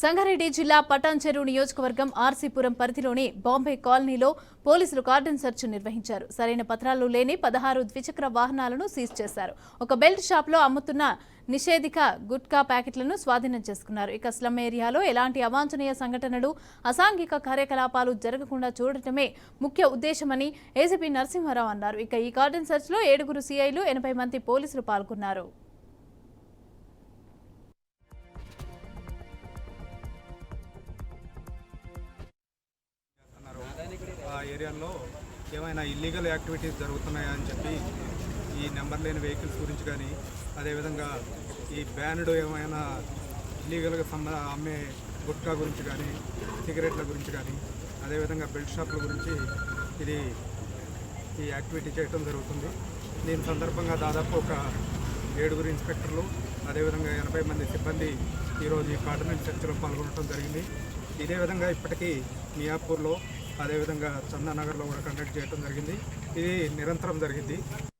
సంగారెడ్డి జిల్లా పటాన్చెరు నియోజకవర్గం ఆర్సీపురం పరిధిలోని బాంబే కాలనీలో పోలీసులు కార్డన్ సెర్చ్ నిర్వహించారు. సరైన పత్రాలు లేని 16 ద్విచక్ర వాహనాలను సీజ్ చేశారు. ఒక బెల్ట్ షాప్లో అమ్ముతున్న నిషేధిత గుట్కా ప్యాకెట్లను స్వాధీనం చేసుకున్నారు. ఇక స్లమ్ ఏరియాలో ఎలాంటి అవాంఛనీయ సంఘటనలు, అసాంఘిక కార్యకలాపాలు జరగకుండా చూడటమే ముఖ్య ఉద్దేశమని ఏసీపీ నరసింహారావు అన్నారు. ఇక ఈ కార్డన్ సెర్చ్ లో 7 సీఐలు, 80 మంది పోలీసులు పాల్గొన్నారు. ఆ ఏరియాలో ఏమైనా ఇల్లీగల్ యాక్టివిటీస్ జరుగుతున్నాయా అని చెప్పి ఈ నెంబర్ లేని వెహికల్స్ గురించి కానీ, అదేవిధంగా ఈ బ్యాన్డ్ ఏమైనా ఇల్లీగల్గా అమ్మే గుట్కా గురించి కానీ, సిగరెట్ల గురించి కానీ, అదేవిధంగా బెల్ట్ షాప్ల గురించి ఈ యాక్టివిటీ చేయడం జరుగుతుంది. దీని సందర్భంగా దాదాపు ఒక 7 ఇన్స్పెక్టర్లు, అదేవిధంగా 80 మంది సిబ్బంది ఈరోజు ఈ కార్డన్ సెర్చ్లో పాల్గొనడం జరిగింది. ఇదే విధంగా ఇప్పటికీ మియాపూర్లో, అదేవిధంగా చందానగర్లో కూడా కండక్ట్ చేయడం జరిగింది. ఇది నిరంతరం జరిగింది.